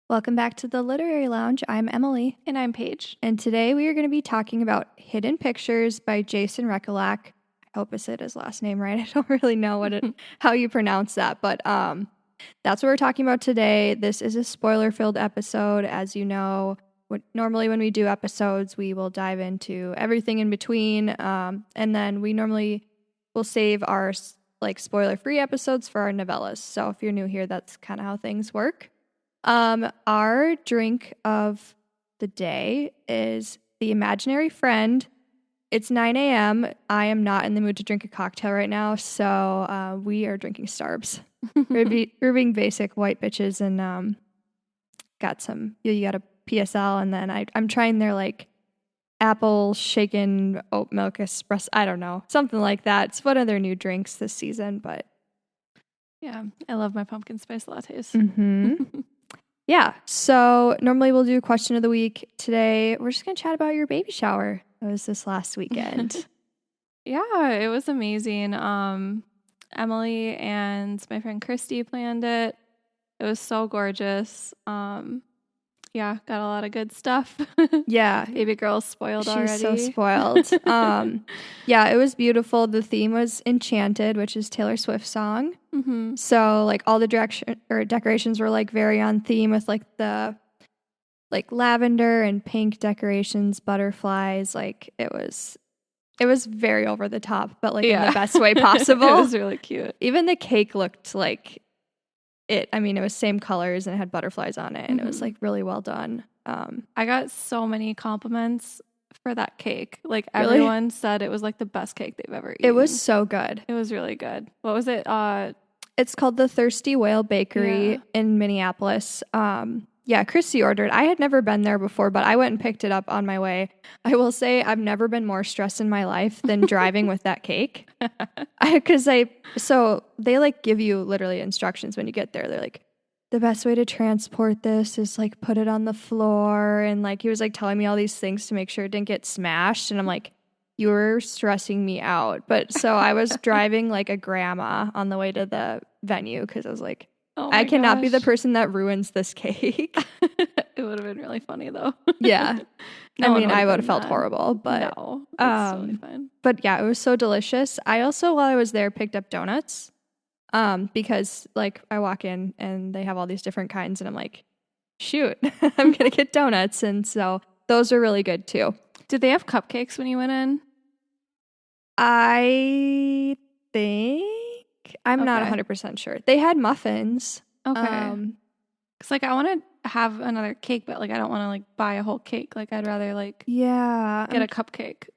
Welcome back to the Literary Lounge. I'm Emily. And I'm Paige. And today we are going to be talking about Hidden Pictures by Jason Rekulak. I hope I said his last name right. I don't really know how you pronounce that, but that's what we're talking about today. This is a spoiler-filled episode. As you know, normally when we do episodes, we will dive into everything in between, and then we normally will save our spoiler-free episodes for our novellas. So if you're new here, that's kind of how things work. Our drink of the day is the Imaginary Friend. It's 9 a.m. I am not in the mood to drink a cocktail right now, so we are drinking Starbs. we're being basic white bitches, and got some. You got a PSL, and then I'm trying their apple shaken oat milk espresso. I don't know, something like that. It's one of their new drinks this season, but yeah, I love my pumpkin spice lattes. Mm-hmm. Yeah, so normally we'll do question of the week. Today, we're just going to chat about your baby shower. It was this last weekend. Yeah, it was amazing. Emily and my friend Christy planned it. It was so gorgeous. Yeah, got a lot of good stuff. Yeah. Baby girl's spoiled already. She's so spoiled. Yeah, it was beautiful. The theme was Enchanted, which is Taylor Swift's song. Mm-hmm. So all the decorations were very on theme with the lavender and pink decorations, butterflies. It was very over the top, but in the best way possible. It was really cute. Even the cake looked like it. I mean, it was same colors and it had butterflies on it, and it was really well done. I got so many compliments for that cake. Really? Everyone said it was the best cake they've ever eaten. It was so good. It was really good. What was it? It's called the Thirsty Whale Bakery in Minneapolis. Yeah, Christy ordered. I had never been there before, but I went and picked it up on my way. I will say I've never been more stressed in my life than driving with that cake. So they give you literally instructions when you get there. They're like, the best way to transport this is put it on the floor. And he was telling me all these things to make sure it didn't get smashed. And I'm like, you were stressing me out. But so I was driving like a grandma on the way to the venue because I was like, I cannot be the person that ruins this cake. It would have been really funny though. Yeah. I mean, I would have felt horrible, but no, it's totally fine. But yeah, it was so delicious. I also, while I was there, picked up donuts. Because I walk in and they have all these different kinds and I'm like, shoot, I'm gonna get donuts. And so those are really good too. Did they have cupcakes when you went in? I think I'm not 100% sure. They had muffins. Okay. Because I want to have another cake, but I don't want to buy a whole cake. I'd rather get a cupcake.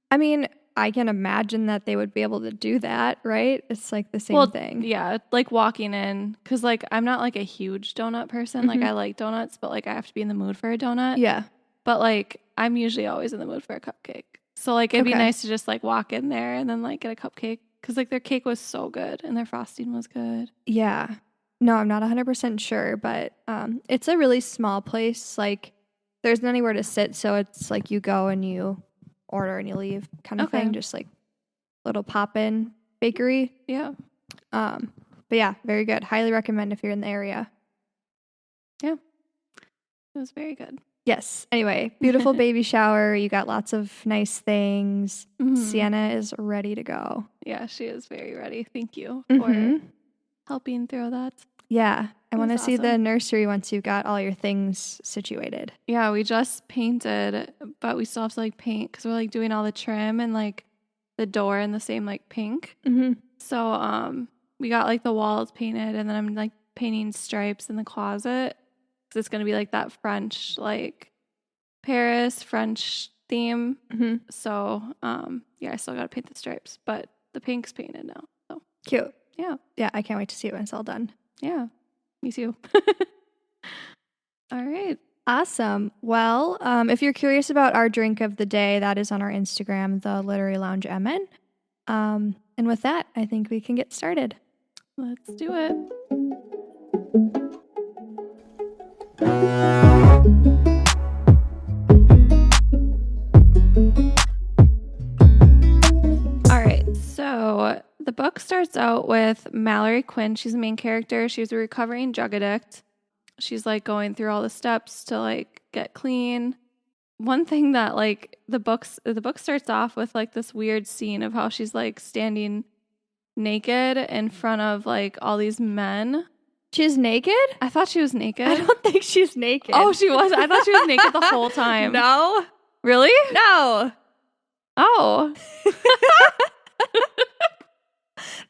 I mean, I can imagine that they would be able to do that, right? It's the same thing. Yeah, walking in, because I'm not a huge donut person. Mm-hmm. I like donuts, but I have to be in the mood for a donut. Yeah. But I'm usually always in the mood for a cupcake. So it'd be nice to just walk in there and then get a cupcake, because their cake was so good and their frosting was good. Yeah. No, I'm not 100% sure, but it's a really small place. There's anywhere to sit, so it's you go and you order and you leave kind of thing, just little pop-in bakery. Yeah. But yeah, very good. Highly recommend if you're in the area. Yeah. It was very good. Yes. Anyway, beautiful baby shower. You got lots of nice things. Mm-hmm. Sienna is ready to go. Yeah, she is very ready. Thank you for helping through that. Yeah. I want to see the nursery once you've got all your things situated. Yeah, we just painted, but we still have to paint because we're doing all the trim and the door in the same pink. Mm-hmm. So we got the walls painted, and then I'm painting stripes in the closet because it's gonna be that French Paris French theme. Mm-hmm. So yeah, I still gotta paint the stripes, but the pink's painted now. So cute. Yeah. Yeah, I can't wait to see it when it's all done. Yeah. Me too. All right. Awesome. Well, if you're curious about our drink of the day, that is on our Instagram, the Literary Lounge MN. And with that, I think we can get started. Let's do it. All right. So the book starts out with Mallory Quinn. She's the main character. She's a recovering drug addict. she's like going through all the steps to like get clean. One thing that like the book starts off with like this weird scene of how she's like standing naked in front of like all these men. She's naked? I thought she was naked. I don't think she's naked. Oh, she was. I thought she was naked the whole time. No. Really? No. Oh.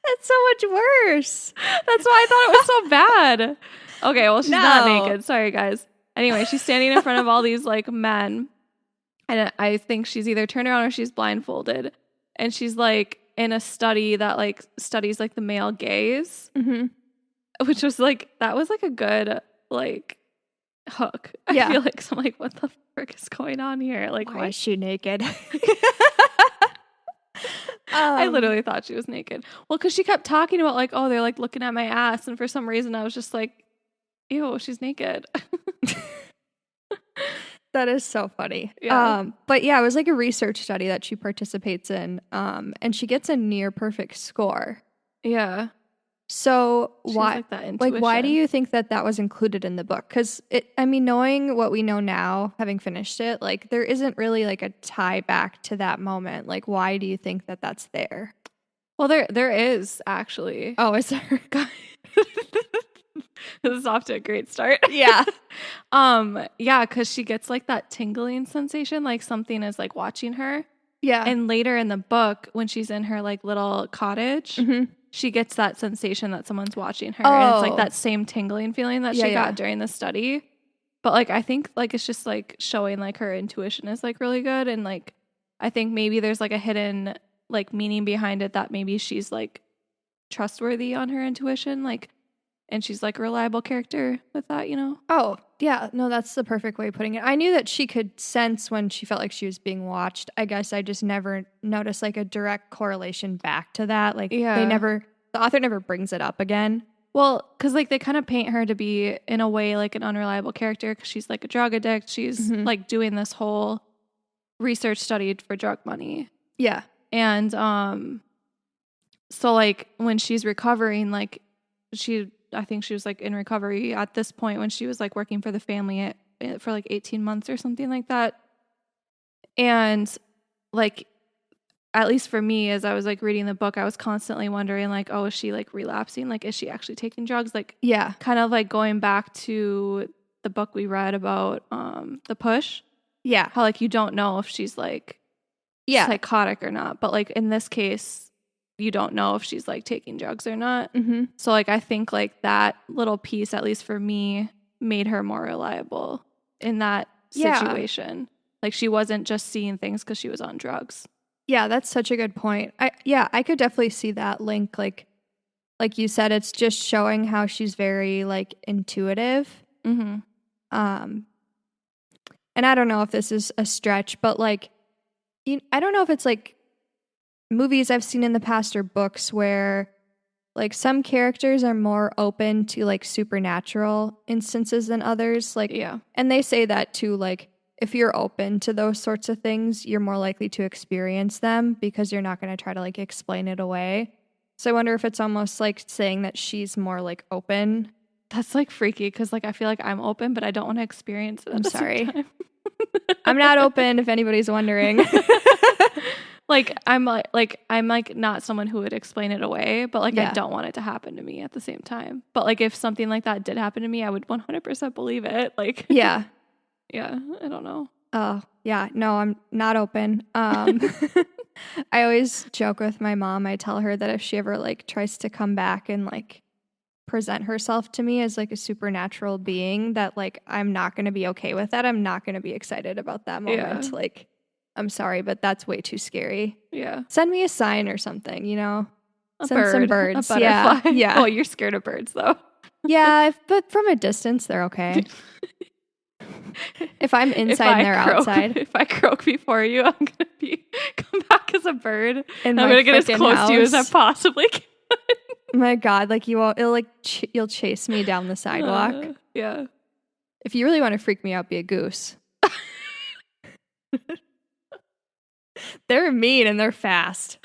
That's so much worse. That's why I thought it was so bad. Okay, well, she's not naked. Sorry, guys. Anyway, she's standing in front of all these like men. And I think she's either turned around or she's blindfolded. And she's like in a study that like studies like the male gaze. Mm-hmm. Which was like, that was like a good like hook. I feel like, so I'm like, what the frick is going on here? Like, why is she naked? I literally thought she was naked. Well, because she kept talking about like, oh, they're like looking at my ass. And for some reason I was just like, ew, she's naked. That is so funny. Yeah. But yeah, it was like a research study that she participates in. And she gets a near perfect score. Yeah. So why, like why do you think that was included in the book? Because knowing what we know now, having finished it, like there isn't really like a tie back to that moment. Like, why do you think that that's there? Well, there is actually. Oh, is there? This is off to a great start. Yeah. Yeah, because she gets like that tingling sensation, like something is like watching her. Yeah. And later in the book, when she's in her like little cottage, she gets that sensation that someone's watching her. And it's like that same tingling feeling that she got during the study. But like, I think like it's just like showing like her intuition is like really good. And like, I think maybe there's like a hidden like meaning behind it that maybe she's like trustworthy on her intuition. Like, and she's like a reliable character with that, you know? Oh, yeah. No, that's the perfect way of putting it. I knew that she could sense when she felt like she was being watched. I guess I just never noticed like a direct correlation back to that. Like the author never brings it up again. Well, because like they kind of paint her to be in a way like an unreliable character because she's like a drug addict. She's like doing this whole research study for drug money. Yeah. And so like when she's recovering, like I think she was like in recovery at this point when she was like working for the family for like 18 months or something like that. And like, at least for me, as I was like reading the book, I was constantly wondering like, oh, is she like relapsing? Like, is she actually taking drugs? Like, yeah, kind of like going back to the book we read about The Push. Yeah. How like you don't know if she's like psychotic or not. But like in this case, you don't know if she's like taking drugs or not. Mm-hmm. So like I think like that little piece, at least for me, made her more reliable in that situation. Like she wasn't just seeing things because she was on drugs. Yeah, that's such a good point. I could definitely see that link. Like you said, it's just showing how she's very like intuitive. Mm-hmm. And I don't know if this is a stretch, but like, I don't know if it's like movies I've seen in the past or books where like some characters are more open to like supernatural instances than others. Like, and they say that too, like if you're open to those sorts of things, you're more likely to experience them because you're not going to try to like explain it away. So I wonder if it's almost like saying that she's more like open. That's like freaky because like I feel like I'm open, but I don't want to experience it. I'm sorry. I'm not open if anybody's wondering. Like I'm not someone who would explain it away, but like I don't want it to happen to me at the same time. But like if something like that did happen to me, I would 100% believe it. Like yeah, I don't know. Oh yeah, no, I'm not open. I always joke with my mom. I tell her that if she ever like tries to come back and like present herself to me as like a supernatural being, that like I'm not going to be okay with that. I'm not going to be excited about that moment. Yeah. Like, I'm sorry, but that's way too scary. Yeah. Send me a sign or something, you know? Send some birds. A butterfly. Yeah. Oh, you're scared of birds though. Yeah, but from a distance, they're okay. If I'm inside and they're outside. If I croak before you, I'm going to come back as a bird. And I'm going to get as close to you as I possibly can. My God, like you'll chase me down the sidewalk. Yeah. If you really want to freak me out, be a goose. They're mean and they're fast.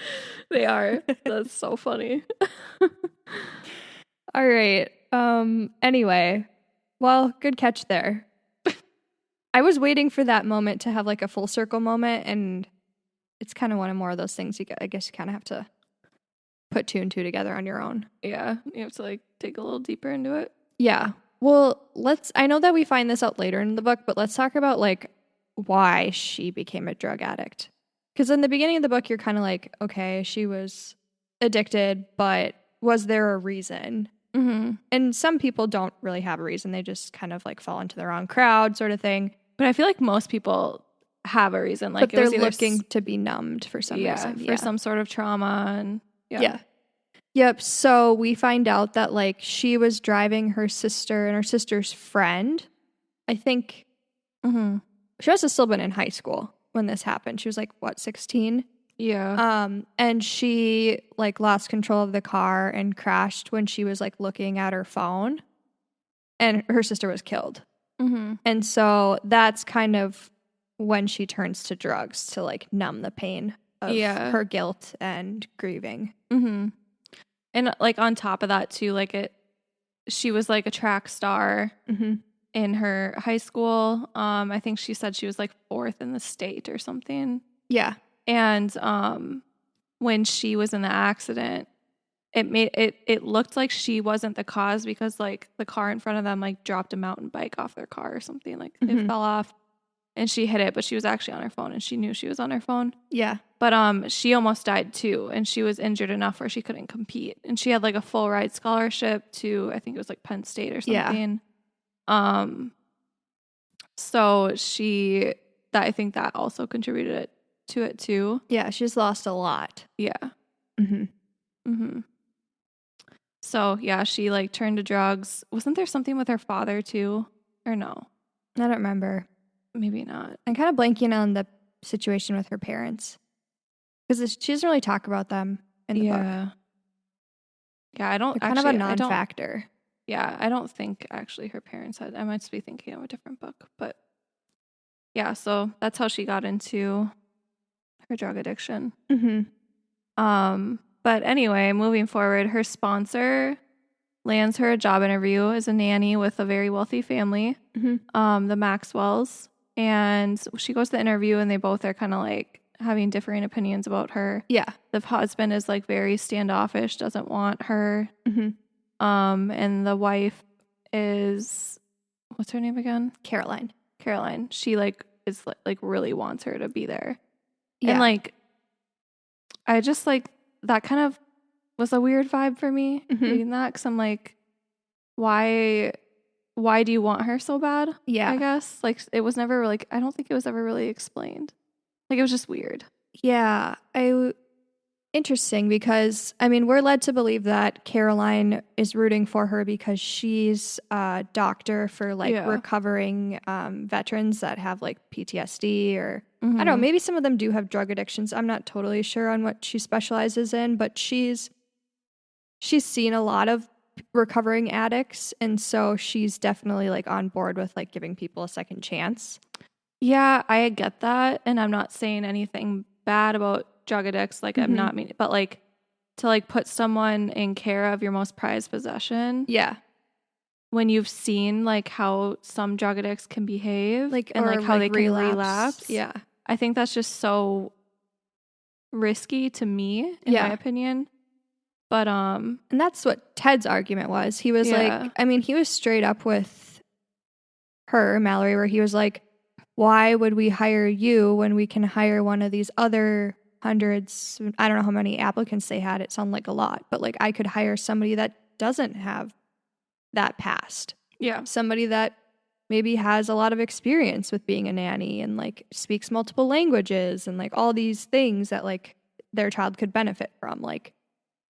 They are. That's so funny. All right. Anyway, Well, good catch there. I was waiting for that moment to have like a full circle moment, and it's kind of one of more of those things I guess you kind of have to put 2 and 2 together on your own. Yeah, you have to like dig a little deeper into it. Yeah. Well, I know that we find this out later in the book, but let's talk about like why she became a drug addict. Because in the beginning of the book, you're kind of like, okay, she was addicted, but was there a reason? Mm-hmm. And some people don't really have a reason. They just kind of like fall into the wrong crowd sort of thing. But I feel like most people have a reason. Like, but they're looking to be numbed for some reason. For some sort of trauma. And yeah. Yep. So we find out that like she was driving her sister and her sister's friend. I think she must have still been in high school when this happened. She was like, what, 16? Yeah. And she like lost control of the car and crashed when she was like looking at her phone, and her sister was killed. Mm-hmm. And so that's kind of when she turns to drugs to like numb the pain of her guilt and grieving. Mm-hmm. And like on top of that too, like she was like a track star in her high school. I think she said she was like 4th in the state or something. Yeah. And when she was in the accident, it looked like she wasn't the cause, because like the car in front of them like dropped a mountain bike off their car or something. Like it fell off and she hit it, but she was actually on her phone and she knew she was on her phone. Yeah. But she almost died too, and she was injured enough where she couldn't compete. And she had like a full ride scholarship to, I think it was like Penn State or something. Yeah. So I think that also contributed to it too. Yeah, she's lost a lot. Yeah. So yeah, she like turned to drugs. Wasn't there something with her father too? Or no? I don't remember. Maybe not. I'm kind of blanking on the situation with her parents, because she doesn't really talk about them in the book. Yeah, I don't. They're kind of a non-factor. Yeah, I don't think actually her parents had. I might be thinking of a different book, but yeah. So that's how she got into her drug addiction. But anyway, moving forward, her sponsor lands her a job interview as a nanny with a very wealthy family, the Maxwells. And she goes to the interview and they both are kind of like having differing opinions about her. Yeah. The husband is like very standoffish, doesn't want her. And the wife is, what's her name again? Caroline. She like is like really wants her to be there. Yeah. And like, I just like, that kind of was a weird vibe for me reading that, because I'm like, why do you want her so bad? Yeah. I guess like it was never like, I don't think it was ever really explained. Like it was just weird. Yeah. Interesting, because I mean, we're led to believe that Caroline is rooting for her because she's a doctor for like recovering veterans that have like PTSD or I don't know, maybe some of them do have drug addictions. I'm not totally sure on what she specializes in, but she's seen a lot of recovering addicts, and so she's definitely like on board with like giving people a second chance. Yeah, I get that, and I'm not saying anything bad about drug addicts, like I'm not mean, but like to like put someone in care of your most prized possession. Yeah. When you've seen like how some drug addicts can behave, like, and like how they can relapse. Yeah. I think that's just so risky to me, in my opinion. But and that's what Ted's argument was. He was like, I mean, he was straight up with her, Mallory, where he was like, why would we hire you when we can hire one of these other hundreds? I don't know how many applicants they had. It sounded like a lot, but like I could hire somebody that doesn't have that past. Yeah. Somebody that maybe has a lot of experience with being a nanny and like speaks multiple languages and like all these things that like their child could benefit from. Like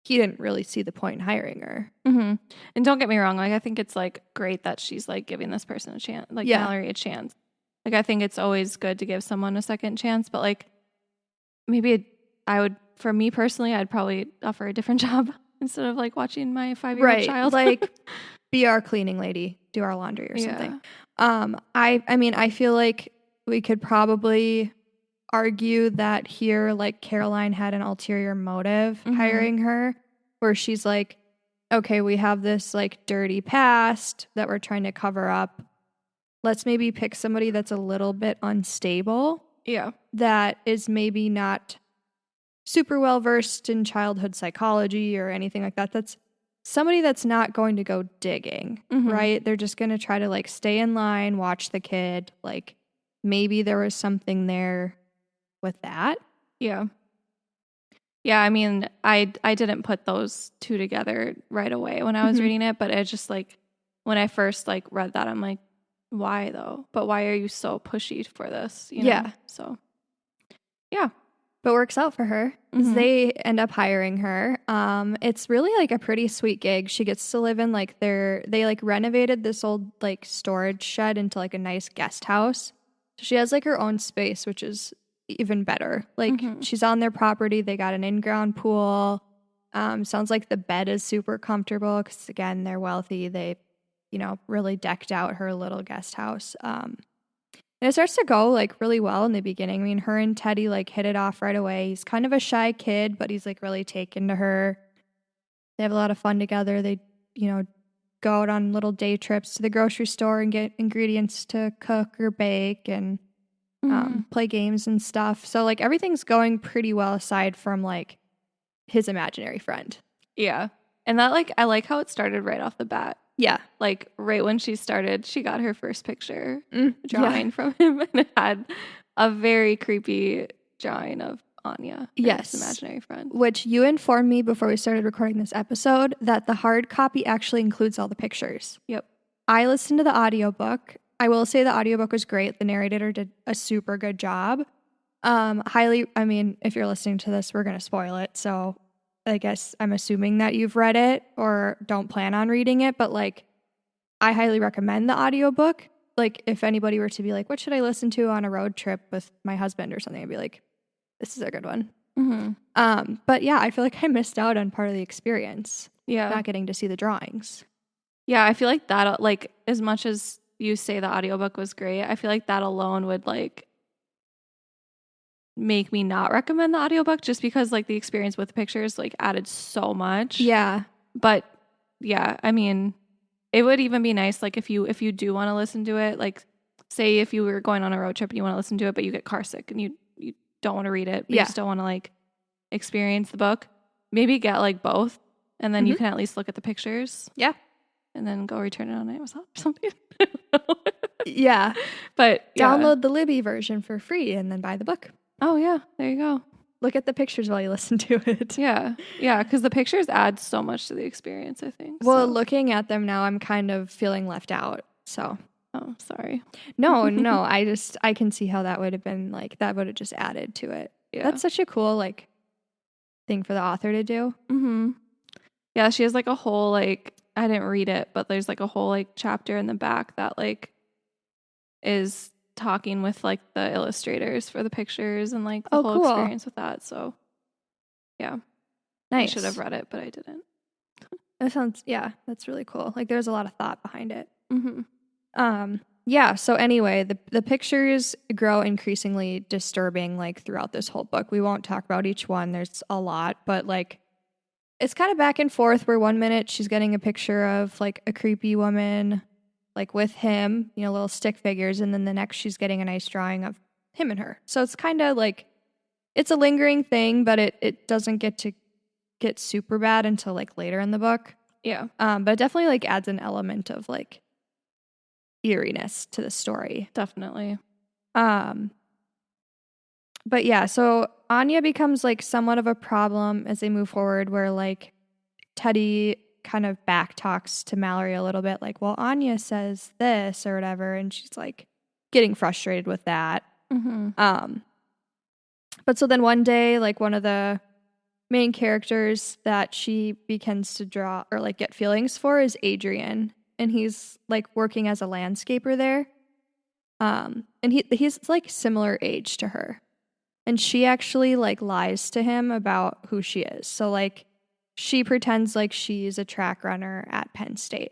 he didn't really see the point in hiring her. And don't get me wrong, like I think it's like great that she's like giving this person a chance, like Mallory a chance. Like I think it's always good to give someone a second chance, but like maybe I would, for me personally, I'd probably offer a different job instead of like watching my 5-year-old child. Like be our cleaning lady, do our laundry or something. I mean, I feel like we could probably argue that here, like Caroline had an ulterior motive hiring her, where she's like, okay, we have this like dirty past that we're trying to cover up. Let's maybe pick somebody that's a little bit unstable. Yeah. That is maybe not super well versed in childhood psychology or anything like that. That's somebody that's not going to go digging, right? They're just going to try to like stay in line, watch the kid. Like maybe there was something there with that. Yeah. Yeah, I mean, I didn't put those two together right away when I was reading it, but it just like when I first like read that, I'm like, why though? But why are you so pushy for this? You know? Yeah. So, yeah. But works out for her. They end up hiring her. It's really like a pretty sweet gig. She gets to live in like they like renovated this old like storage shed into like a nice guest house. So she has like her own space, which is even better. Like she's on their property. They got an in-ground pool. Sounds like the bed is super comfortable because again, they're wealthy. They, you know, really decked out her little guest house. And it starts to go like really well in the beginning. I mean, her and Teddy like hit it off right away. He's kind of a shy kid, but he's like really taken to her. They have a lot of fun together. They, you know, go out on little day trips to the grocery store and get ingredients to cook or bake and play games and stuff. So like everything's going pretty well aside from like his imaginary friend. Yeah. And that like, I like how it started right off the bat. Yeah. Like right when she started, she got her first picture drawing from him and it had a very creepy drawing of Anya, his imaginary friend. Which you informed me before we started recording this episode that the hard copy actually includes all the pictures. Yep. I listened to the audiobook. I will say the audiobook was great. The narrator did a super good job. I mean, if you're listening to this, we're going to spoil it. So I guess I'm assuming that you've read it or don't plan on reading it, but like I highly recommend the audiobook. Like if anybody were to be like, what should I listen to on a road trip with my husband or something? I'd be like, this is a good one. But yeah, I feel like I missed out on part of the experience. Yeah. Not getting to see the drawings. Yeah, I feel like that, like as much as you say the audiobook was great, I feel like that alone would like make me not recommend the audiobook just because like the experience with the pictures like added so much. Yeah. But yeah, I mean, it would even be nice like if you do want to listen to it, like say if you were going on a road trip and you want to listen to it but you get car sick and you don't want to read it, but you still want to like experience the book, maybe get like both and then you can at least look at the pictures. Yeah. And then go return it on Amazon or something. Yeah. But download the Libby version for free and then buy the book. Oh, yeah. There you go. Look at the pictures while you listen to it. Yeah. Yeah. Because the pictures add so much to the experience, I think. Well, looking at them now, I'm kind of feeling left out. So. Oh, sorry. No. I can see how that would have been like, that would have just added to it. Yeah. That's such a cool, like, thing for the author to do. Yeah. She has like a whole, like, I didn't read it, but there's like a whole like chapter in the back that like is talking with like the illustrators for the pictures and like the whole experience with that. So yeah, nice. I should have read it, but I didn't. That's really cool. Like there's a lot of thought behind it. Yeah. So anyway, the pictures grow increasingly disturbing like throughout this whole book. We won't talk about each one. There's a lot, but like it's kind of back and forth where 1 minute she's getting a picture of like a creepy woman like with him, you know, little stick figures, and then the next she's getting a nice drawing of him and her. So it's kind of like it's a lingering thing, but it doesn't get super bad until like later in the book. Yeah. But it definitely like adds an element of like eeriness to the story. Definitely. But yeah, so Anya becomes like somewhat of a problem as they move forward where like Teddy kind of back talks to Mallory a little bit like, well, Anya says this or whatever. And she's like getting frustrated with that. But so then one day, like one of the main characters that she begins to draw or like get feelings for is Adrian. And he's like working as a landscaper there. And he's like similar age to her. And she actually like lies to him about who she is. So like she pretends like she's a track runner at Penn State,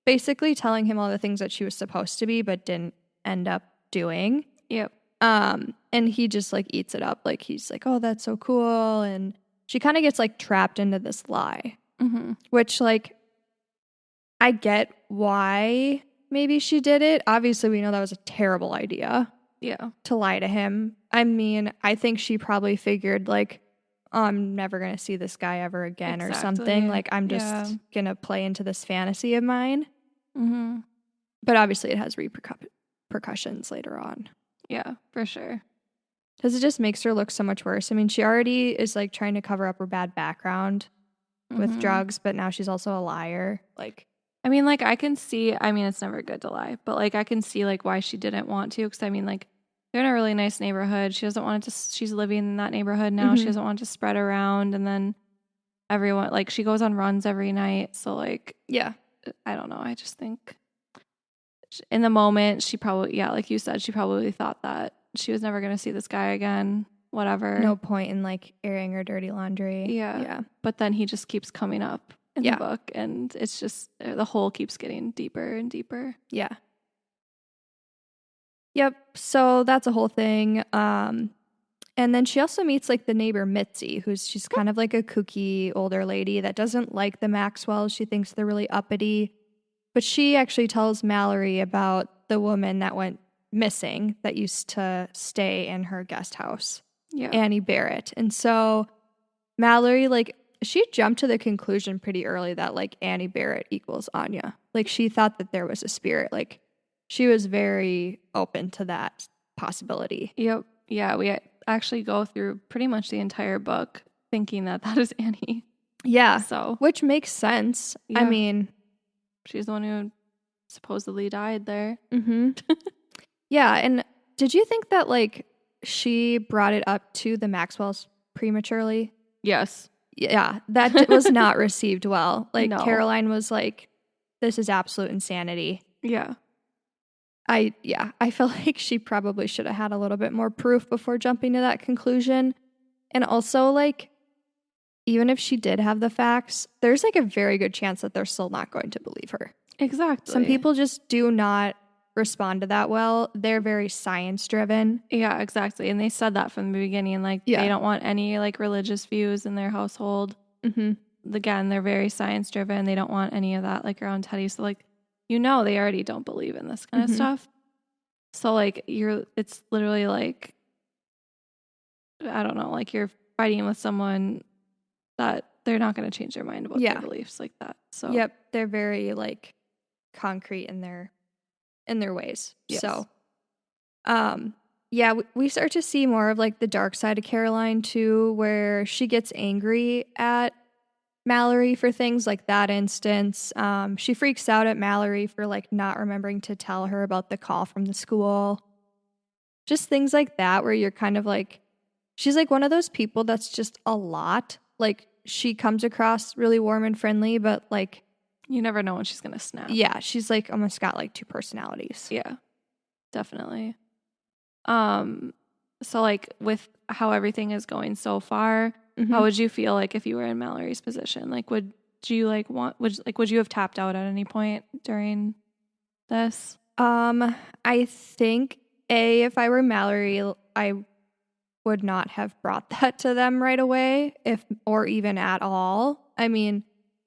basically telling him all the things that she was supposed to be but didn't end up doing. Yep. And he just like eats it up. Like he's like, oh, that's so cool. And she kind of gets like trapped into this lie. which, like, I get why maybe she did it. Obviously, we know that was a terrible idea. Yeah. To lie to him. I mean, I think she probably figured, like, oh, I'm never going to see this guy ever again or something. Like, I'm just going to play into this fantasy of mine. But obviously, it has repercussions later on. Yeah, for sure. Because it just makes her look so much worse. I mean, she already is, like, trying to cover up her bad background with drugs, but now she's also a liar. Like, I mean, like, I can see, I mean, it's never good to lie, but, like, I can see, like, why she didn't want to. Because, I mean, like, they're in a really nice neighborhood. She doesn't want it to, she's living in that neighborhood now. She doesn't want it to spread around. And then everyone, like, she goes on runs every night. So, like, yeah. I don't know. I just think in the moment, she probably, yeah, like you said, she probably thought that she was never going to see this guy again. Whatever. No point in, like, airing her dirty laundry. Yeah. But then he just keeps coming up in the book, and it's just, the hole keeps getting deeper and deeper. Yeah. Yep. So that's a whole thing. And then she also meets, like, the neighbor Mitzi, she's kind of like a kooky older lady that doesn't like the Maxwells. She thinks they're really uppity. But she actually tells Mallory about the woman that went missing that used to stay in her guest house. Yeah. Annie Barrett. And so Mallory, like, she jumped to the conclusion pretty early that, like, Annie Barrett equals Anya. Like, she thought that there was a spirit. Like, she was very open to that possibility. Yep. Yeah, we actually go through pretty much the entire book thinking that that is Annie. Yeah. So, which makes sense. Yeah. I mean, she's the one who supposedly died there. Yeah. And did you think that, like, she brought it up to the Maxwells prematurely? Yes. Yeah. That was not received well. Like, no. Caroline was like, this is absolute insanity. Yeah. I feel like she probably should have had a little bit more proof before jumping to that conclusion. And also, like, even if she did have the facts, there's, like, a very good chance that they're still not going to believe her. Exactly. Some people just do not respond to that well. They're very science driven. Yeah, exactly. And they said that from the beginning. Like, they don't want any, like, religious views in their household. Again, they're very science driven. They don't want any of that, like, around Teddy. So, like, you know, they already don't believe in this kind of stuff. So, like, it's literally like, I don't know, like, you're fighting with someone that they're not going to change their mind about their beliefs like that. So, yep, they're very, like, concrete in their ways. Yes. So, we start to see more of, like, the dark side of Caroline too, where she gets angry at Mallory for things like that instance. She freaks out at Mallory for, like, not remembering to tell her about the call from the school. Just things like that where you're kind of like, she's, like, one of those people that's just a lot. Like, she comes across really warm and friendly, but, like, you never know when she's gonna snap. Yeah, she's, like, almost got, like, two personalities. Yeah, definitely. So, like, with how everything is going so far, how would you feel, like, if you were in Mallory's position? Like, would you, like, would you have tapped out at any point during this? I think if I were Mallory, I would not have brought that to them right away, or even at all. I mean,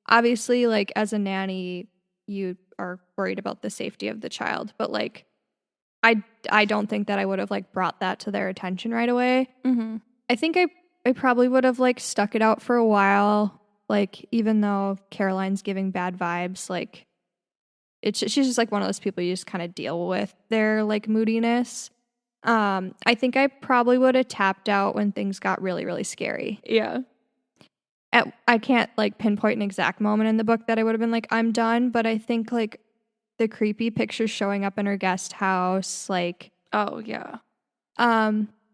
obviously, like, as a nanny, you are worried about the safety of the child, but, like, I don't think that I would have, like, brought that to their attention right away. I think I probably would have, like, stuck it out for a while, like, even though Caroline's giving bad vibes, like, she's just, like, one of those people you just kind of deal with their, like, moodiness. I think I probably would have tapped out when things got really, really scary. Yeah. I can't, like, pinpoint an exact moment in the book that I would have been like, I'm done, but I think, like, the creepy pictures showing up in her guest house, like, oh yeah,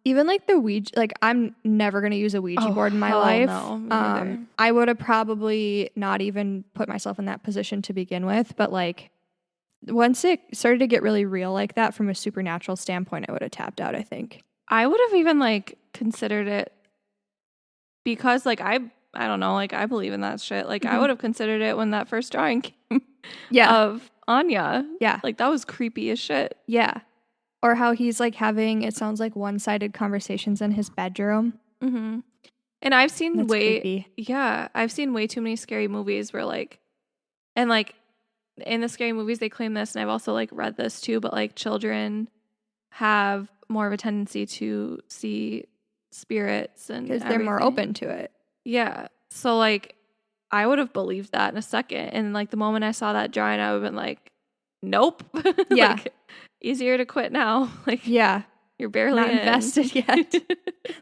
even, like, the Ouija, like, I'm never gonna use a Ouija board in my life. No, I would have probably not even put myself in that position to begin with, but, like, once it started to get really real like that from a supernatural standpoint, I would have tapped out, I think. I would have even, like, considered it because, like, I don't know, like, I believe in that shit. Like, I would have considered it when that first drawing came of Anya. Yeah. Like, that was creepy as shit. Yeah. Or how he's, like, having, it sounds like, one-sided conversations in his bedroom. And I've seen That's creepy. I've seen way too many scary movies where like, and like in the scary movies they claim this, and I've also like read this too, but like children have more of a tendency to see spirits and because they're more open to it. Yeah. So like I would have believed that in a second. And like the moment I saw that drawing, I would have been like, nope. Yeah. Like, easier to quit now. Like, yeah. You're barely not invested yet.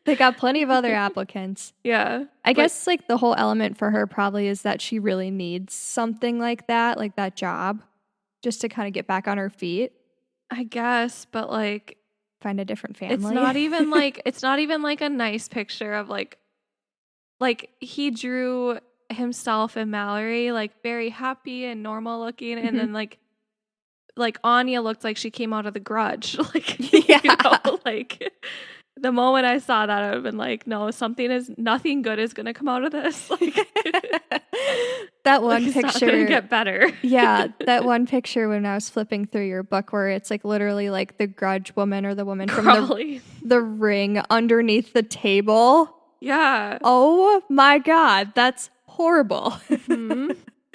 They got plenty of other applicants. Yeah. I guess like the whole element for her probably is that she really needs something like that job, just to kind of get back on her feet. I guess, but like find a different family. It's not even like a nice picture of like he drew himself and Mallory like very happy and normal looking, and then like Anya looked like she came out of The Grudge. Like, yeah. You know, like the moment I saw that, I would have been like, no, nothing good is going to come out of this. Like, that one like, picture it's not gonna get better. Yeah, that one picture when I was flipping through your book where it's like literally like the Grudge woman or the woman from the Ring underneath the table. Yeah. Oh my God, that's horrible. Mm-hmm.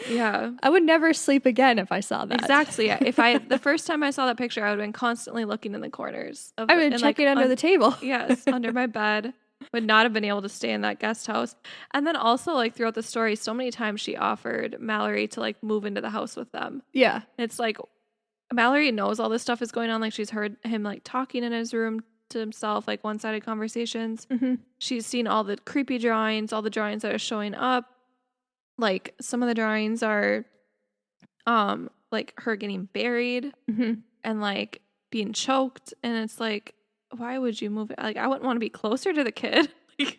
Yeah. I would never sleep again if I saw that. Exactly. Yeah. The first time I saw that picture, I would have been constantly looking in the corners. I would check it under the table. Yes, under my bed. Would not have been able to stay in that guest house. And then also like throughout the story, so many times she offered Mallory to like move into the house with them. Yeah. It's like Mallory knows all this stuff is going on. Like she's heard him like talking in his room to himself, like one-sided conversations. Mm-hmm. She's seen all the creepy drawings, all the drawings that are showing up. Like some of the drawings are like her getting buried and like being choked, and it's like, why would you move it? Like I wouldn't want to be closer to the kid.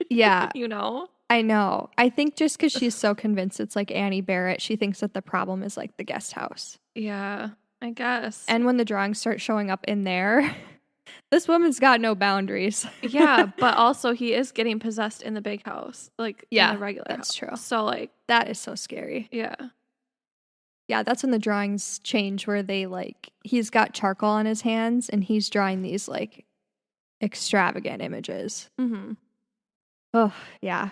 Yeah. You know? I know. I think just because she's so convinced it's like Annie Barrett, she thinks that the problem is like the guest house. Yeah, I guess. And when the drawings start showing up in there, this woman's got no boundaries. Yeah, but also he is getting possessed in the big house, like in the regular that's house. true. So like that is so scary. Yeah. Yeah, that's when the drawings change where they like he's got charcoal on his hands and he's drawing these like extravagant images. Mm-hmm. Oh, yeah.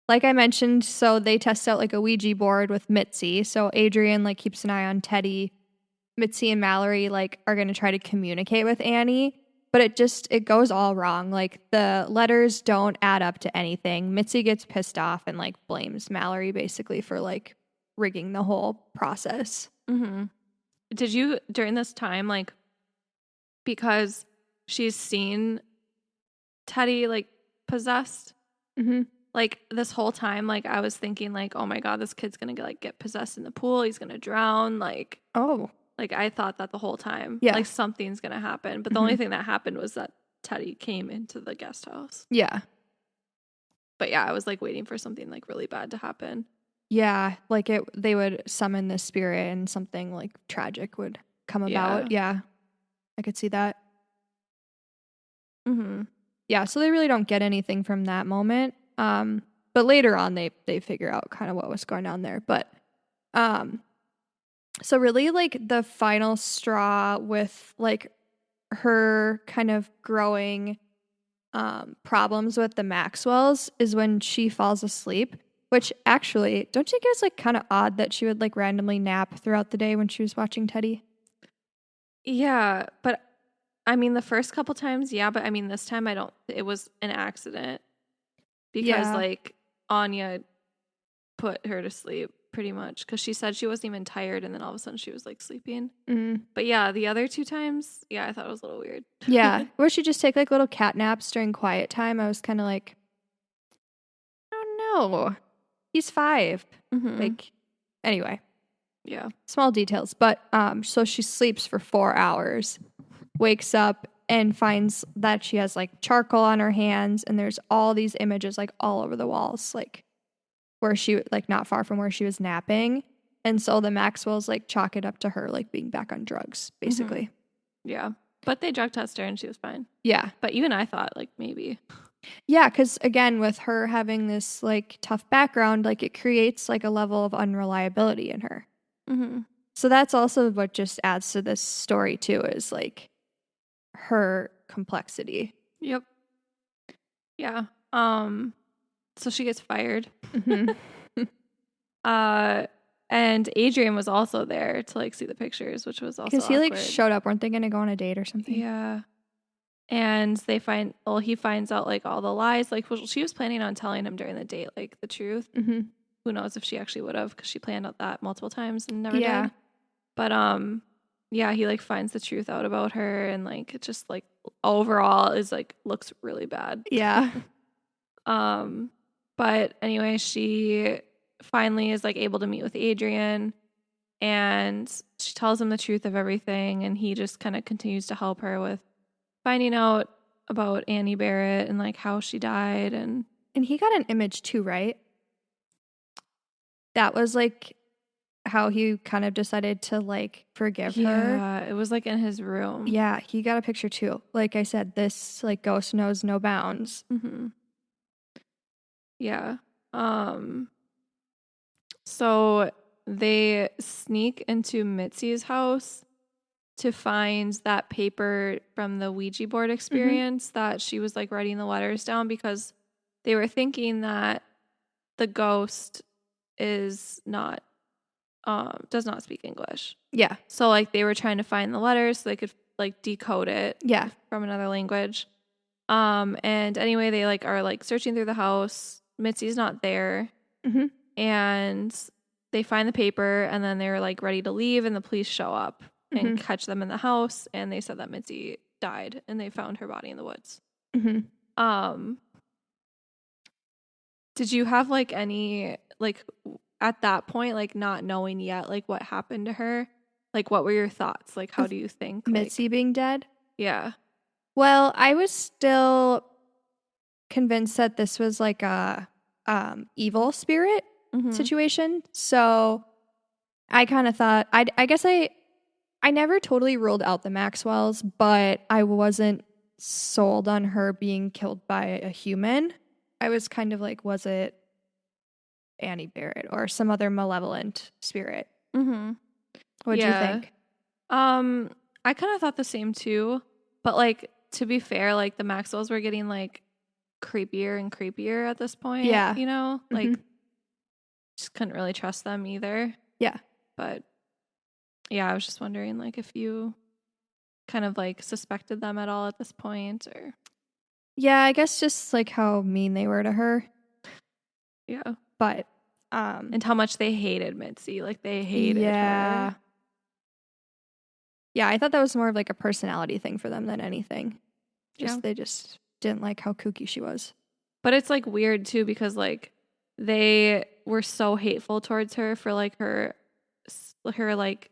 Like I mentioned, so they test out like a Ouija board with Mitzi. So Adrian like keeps an eye on Teddy. Mitzi and Mallory like are going to try to communicate with Annie, but it goes all wrong. Like the letters don't add up to anything. Mitzi gets pissed off and like blames Mallory basically for like rigging the whole process. Mm-hmm. Did you during this time, like, because she's seen Teddy like possessed, like this whole time, like I was thinking like, oh my God, this kid's gonna get possessed in the pool, he's gonna drown, like, oh, like I thought that the whole time. Yeah, like something's gonna happen, but the only thing that happened was that Teddy came into the guest house. Yeah. But yeah, I was like waiting for something like really bad to happen. Yeah, like they would summon the spirit and something like tragic would come about. Yeah, I could see that. Yeah, so they really don't get anything from that moment. But later on they figure out kind of what was going on there. But so really like the final straw with like her kind of growing problems with the Maxwells is when she falls asleep. Which actually, don't you think it was like kind of odd that she would like randomly nap throughout the day when she was watching Teddy? Yeah, but I mean the first couple times, yeah, but I mean this time it was an accident because like Anya put her to sleep pretty much because she said she wasn't even tired, and then all of a sudden she was like sleeping. But yeah, the other two times, yeah, I thought it was a little weird. Yeah, where she just take like little cat naps during quiet time. I was kind of like, oh no. He's 5. Like, anyway. Yeah. Small details. But, so she sleeps for 4 hours, wakes up and finds that she has, like, charcoal on her hands, and there's all these images, like, all over the walls, like, where she, like, not far from where she was napping. And so the Maxwells, like, chalk it up to her, like, being back on drugs, basically. Yeah. But they drug tested her, and she was fine. Yeah. But even I thought, like, maybe... Yeah, because again, with her having this like tough background, like it creates like a level of unreliability in her. So that's also what just adds to this story too, is like her complexity. Yep. Yeah. So she gets fired. Mhm. And Adrian was also there to like see the pictures, which was also Because he awkward. like showed up. Weren't they going to go on a date or something? Yeah. And he finds out like all the lies. Like, well, she was planning on telling him during the date, like the truth. Mm-hmm. Who knows if she actually would have, because she planned out that multiple times and never Yeah. did. But yeah, he like finds the truth out about her, and like it just like overall is like looks really bad. Yeah. But anyway, she finally is like able to meet with Adrian, and she tells him the truth of everything, and he just kind of continues to help her with finding out about Annie Barrett and like how she died. And he got an image too, right? That was like how he kind of decided to like forgive her. Yeah, it was like in his room. Yeah, he got a picture too. Like I said, this like ghost knows no bounds. Mm-hmm. Yeah. So they sneak into Mitzi's house to find that paper from the Ouija board experience that she was like writing the letters down, because they were thinking that the ghost is not does not speak English. Yeah. So like they were trying to find the letters so they could like decode it from another language. And anyway, they like are like searching through the house. Mitzi's not there. Mm-hmm. And they find the paper, and then they're like ready to leave, and the police show up and catch them in the house, and they said that Mitzi died, and they found her body in the woods. Mm-hmm. Did you have like any like at that point, like not knowing yet like what happened to her, like what were your thoughts? Like how do you think Mitzi being dead? Yeah. Well, I was still convinced that this was like a evil spirit situation. So I kind of thought I guess I never totally ruled out the Maxwells, but I wasn't sold on her being killed by a human. I was kind of like, was it Annie Barrett or some other malevolent spirit? What do you think? I kind of thought the same too, but like to be fair, like the Maxwells were getting like creepier and creepier at this point. Yeah. You know, like just couldn't really trust them either. Yeah. But yeah, I was just wondering like if you kind of like suspected them at all at this point, or yeah, I guess just like how mean they were to her. Yeah. But and how much they hated Mitzi. Like they hated her. Yeah, I thought that was more of like a personality thing for them than anything. They just didn't like how kooky she was. But it's like weird too, because like they were so hateful towards her for like her like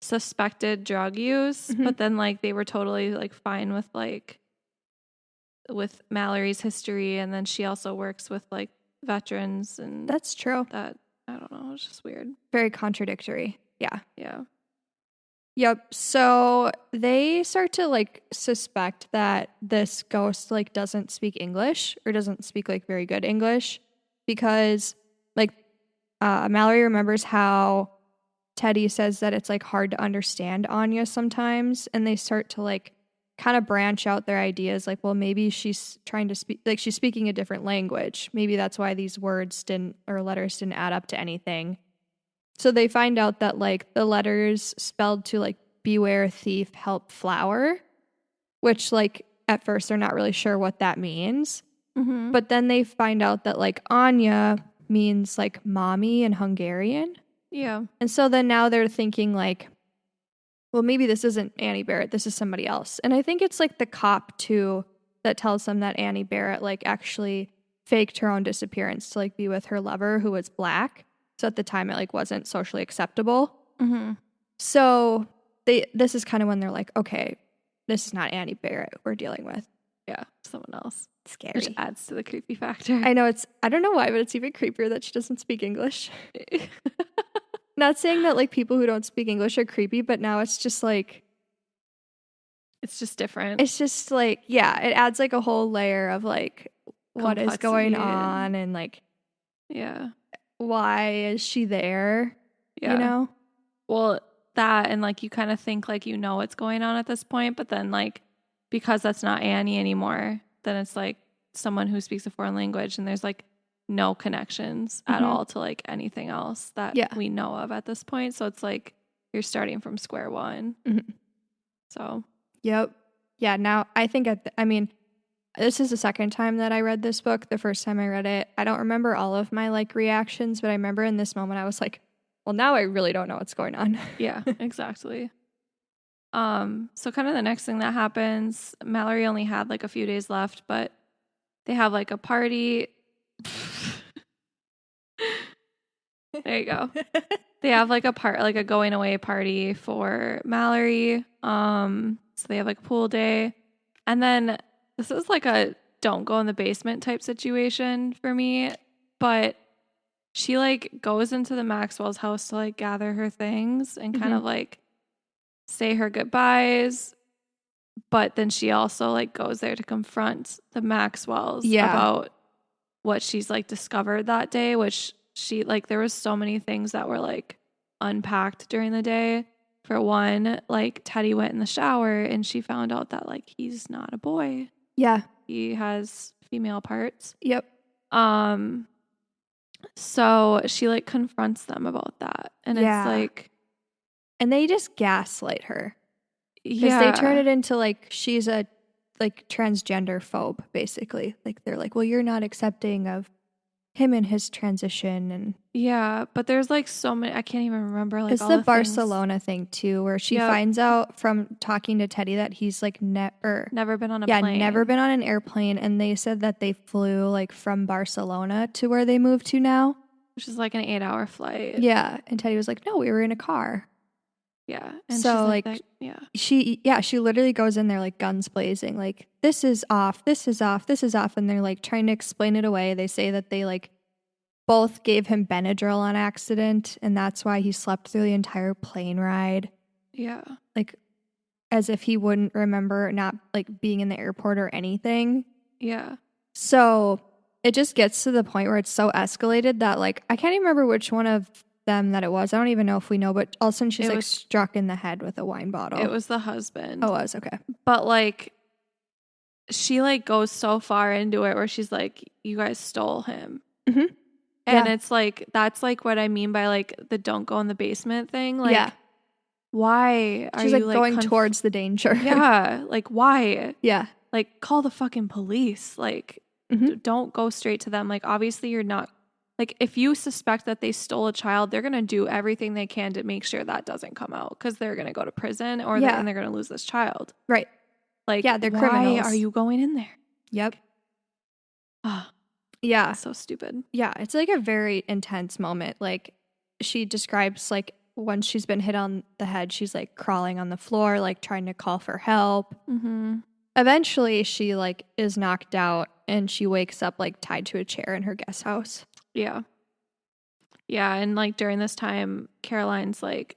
suspected drug use, but then like they were totally like fine with Mallory's history, and then she also works with like veterans, and that's true. That I don't know, it's just weird. Very contradictory. Yeah. Yeah. Yep. So they start to like suspect that this ghost like doesn't speak English, or doesn't speak like very good English, because like Mallory remembers how Teddy says that it's like hard to understand Anya sometimes, and they start to like kind of branch out their ideas, like, well, maybe she's trying to speak, like she's speaking a different language. Maybe that's why these words or letters didn't add up to anything. So they find out that like the letters spelled to like beware thief, help flower, which like at first they're not really sure what that means. But then they find out that like Anya means like mommy in Hungarian. Yeah. And so then now they're thinking like, well, maybe this isn't Annie Barrett, this is somebody else. And I think it's like the cop too that tells them that Annie Barrett like actually faked her own disappearance to like be with her lover who was black. So at the time it like wasn't socially acceptable. So this is kind of when they're like, okay, this is not Annie Barrett we're dealing with. Yeah, someone else. Scary. Which adds to the creepy factor. I know, I don't know why, but it's even creepier that she doesn't speak English. Not saying that like people who don't speak English are creepy, but now it's just like, it's just different. It's just like, yeah, it adds like a whole layer of like what is going on, and like, yeah, why is she there? Yeah. You know? Well, that, and like you kind of think like you know what's going on at this point, but then like because that's not Annie anymore, then it's like someone who speaks a foreign language, and there's like no connections at all to like anything else that we know of at this point. So it's like you're starting from square one. So. Yep. Yeah. Now I think, this is the second time that I read this book. The first time I read it, I don't remember all of my like reactions, but I remember in this moment I was like, well, now I really don't know what's going on. Yeah, exactly. So kind of the next thing that happens, Mallory only had like a few days left, but they have like a party. There you go. They have like a going away party for Mallory. So they have like a pool day. And then this is like a don't go in the basement type situation for me, but she like goes into the Maxwell's house to like gather her things and kind of like say her goodbyes. But then she also like goes there to confront the Maxwells about what she's like discovered that day, which she like, there was so many things that were like unpacked during the day. For one, like Teddy went in the shower and she found out that like he's not a boy. Yeah. He has female parts. Yep. So she like confronts them about that. And it's like, and they just gaslight her. Because they turn it into like she's a like transgender phobe, basically. Like they're like, well, you're not accepting of him and his transition. And but there's like so many, I can't even remember like it's all the the Barcelona thing too, where she finds out from talking to Teddy that he's like never been on a plane. Never been on an airplane. And they said that they flew like from Barcelona to where they moved to now, which is like an 8-hour flight. Yeah. And Teddy was like, no, we were in a car. Yeah. And so like she literally goes in there like guns blazing, like this is off, this is off, this is off. And they're like trying to explain it away. They say that they like both gave him Benadryl on accident, and that's why he slept through the entire plane ride. Yeah. Like as if he wouldn't remember not like being in the airport or anything. Yeah. So it just gets to the point where it's so escalated that like I can't even remember which one of them that it was. I don't even know if we know, but all of a sudden she's like struck in the head with a wine bottle. It was the husband. Oh, it was, okay. But like she like goes so far into it where she's like, you guys stole him. And it's like, that's like what I mean by like the don't go in the basement thing. Like, why are she's you like going towards the danger? Yeah. Like, why? Yeah. Like, call the fucking police. Like, don't go straight to them. Like, obviously you're not, like, if you suspect that they stole a child, they're going to do everything they can to make sure that doesn't come out because they're going to go to prison or they're going to lose this child. Right. Like, they're criminals. Why are you going in there? Yep. Yeah. So stupid. Yeah. It's like a very intense moment. Like she describes like once she's been hit on the head, she's like crawling on the floor, like trying to call for help. Eventually she like is knocked out and she wakes up like tied to a chair in her guest house. Yeah. Yeah. And like during this time, Caroline's like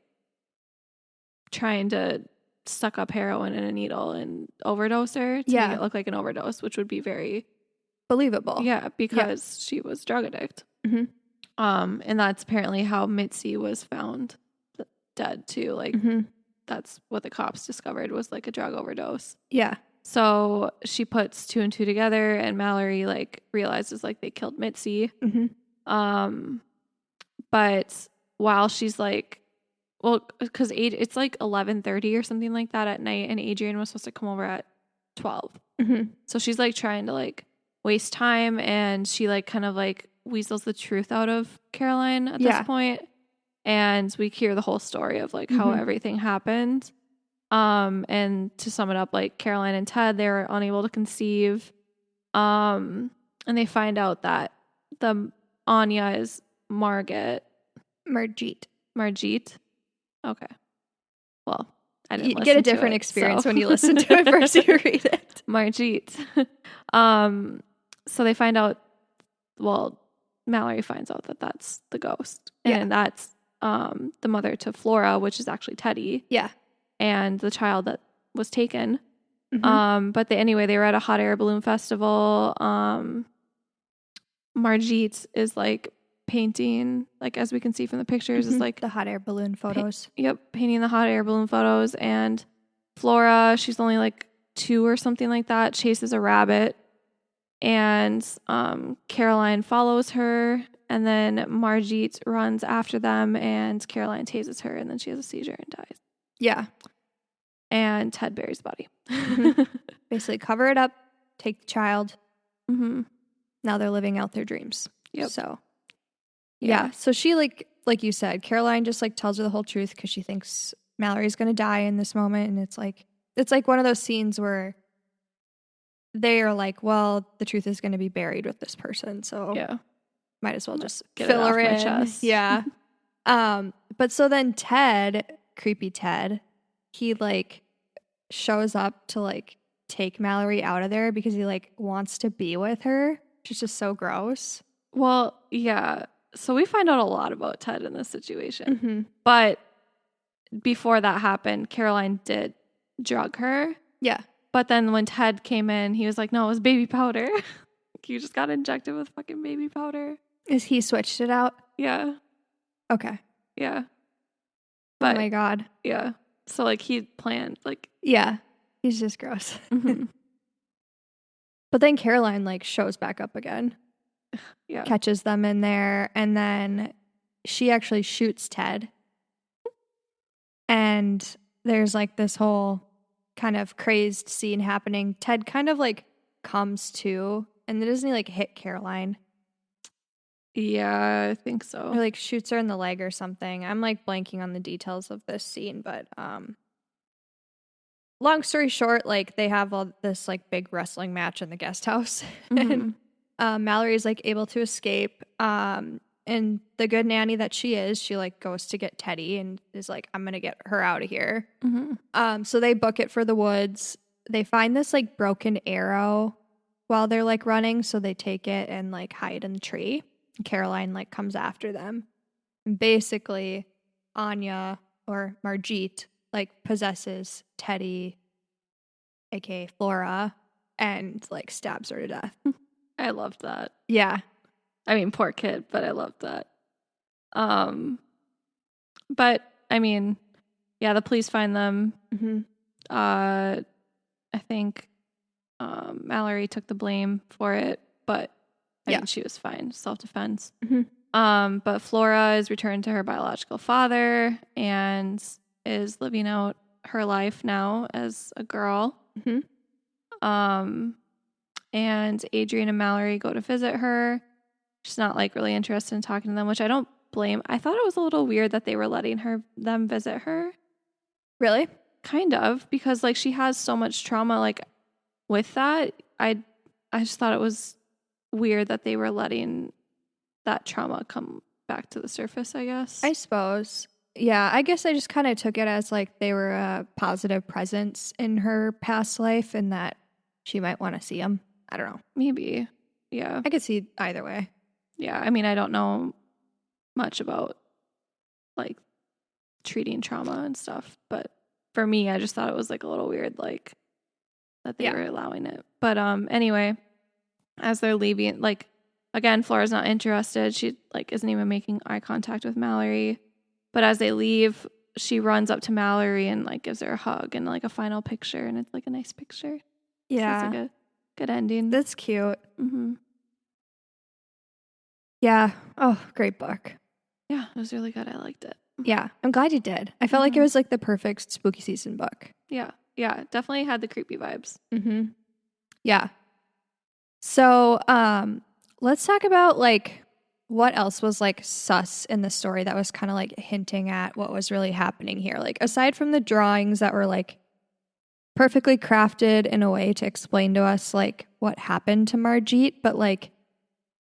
trying to suck up heroin in a needle and overdose her to make it look like an overdose, which would be very believable. Yeah, because she was drug addict. And that's apparently how Mitzi was found dead too. Like that's what the cops discovered was like a drug overdose. Yeah. So she puts 2 and 2 together, and Mallory like realizes like they killed Mitzi. But while she's like, well, because it's like 11:30 or something like that at night, and Adrian was supposed to come over at 12. So she's like trying to like waste time, and she like kind of like weasels the truth out of Caroline at this point. And we hear the whole story of like how everything happened. And to sum it up, like Caroline and Ted, they were unable to conceive. And they find out that the Anya is Margit. Okay. Well, I didn't you get a different experience when you listen to it versus you read it. Margit. So they find out, well, Mallory finds out that that's the ghost. And that's the mother to Flora, which is actually Teddy. Yeah. And the child that was taken. But they were at a hot air balloon festival. Margit is like painting, like as we can see from the pictures, is like the hot air balloon photos. Painting the hot air balloon photos. And Flora, she's only like 2 or something like that, chases a rabbit And Caroline follows her, and then Margit runs after them, and Caroline tases her, and then she has a seizure and dies. Yeah. And Ted buries the body. Basically cover it up, take the child. Mm-hmm. Now they're living out their dreams. Yep. So, yeah. So she, like you said, Caroline just, like, tells her the whole truth because she thinks Mallory's going to die in this moment. And it's like one of those scenes where they are like, well, the truth is going to be buried with this person. So Yeah. might as well just Get fill it her off my in. chest. Yeah. But so then Ted, creepy Ted, he, like, shows up to, like, take Mallory out of there because he, like, wants to be with her, which is just so gross. Well, yeah. So we find out a lot about Ted in this situation. Mm-hmm. But before that happened, Caroline did drug her. Yeah. But then when Ted came in, he was like, no, it was baby powder. You just got injected with fucking baby powder. Is he switched it out? Yeah. Okay. Yeah. But, oh my God. Yeah. So, like, he planned, like. Yeah. He's just gross. Mm-hmm. But then Caroline, like, shows back up again. Yeah. Catches them in there. And then she actually shoots Ted. And there's, like, this whole kind of crazed scene happening. Ted kind of, like, comes to. And then doesn't he, like, hit Caroline? Yeah, I think so. Or, like, shoots her in the leg or something. I'm, like, blanking on the details of this scene, but long story short, like, they have all this, like, big wrestling match in the guest house. Mm-hmm. And Mallory's, like, able to escape. And the good nanny that she is, she, like, goes to get Teddy and is like, I'm gonna get her out of here. Mm-hmm. So they book it for the woods. They find this, like, broken arrow while they're, like, running, so they take it and, like, hide in the tree. Caroline, like, comes after them. And basically, Anya, or Margit, like, possesses Teddy, aka Flora, and, like, stabs her to death. I loved that. Yeah. I mean, poor kid, but I loved that. But, I mean, yeah, the police find them. Mm-hmm. I think Mallory took the blame for it, but I mean, she was fine. Self-defense. Mm-hmm. But Flora is returned to her biological father and is living out her life now as a girl. Mm-hmm. And Adrian and Mallory go to visit her. She's not, like, really interested in talking to them, which I don't blame. I thought it was a little weird that they were letting them visit her. Really? Kind of, because, like, she has so much trauma, like, with that. I just thought it was weird that they were letting that trauma come back to the surface, I guess. I suppose. Yeah, I guess I just kind of took it as, like, they were a positive presence in her past life and that she might want to see them. I don't know. Maybe. Yeah. I could see either way. Yeah. I mean, I don't know much about, like, treating trauma and stuff, but for me, I just thought it was, like, a little weird, like, that they were allowing it. But anyway, as they're leaving, like, again, Flora's not interested. She, like, isn't even making eye contact with Mallory. But as they leave, she runs up to Mallory and, like, gives her a hug and, like, a final picture, and it's, like, a nice picture. Yeah. So it's, like, a good ending. That's cute. Mm-hmm. Yeah. Oh, great book. Yeah, it was really good. I liked it. Yeah, I'm glad you did. I felt like it was, like, the perfect spooky season book. Yeah. Yeah, definitely had the creepy vibes. Mm-hmm. Yeah. So, let's talk about, like, what else was, like, sus in the story that was kind of, like, hinting at what was really happening here. Like, aside from the drawings that were, like, perfectly crafted in a way to explain to us, like, what happened to Margit, but, like,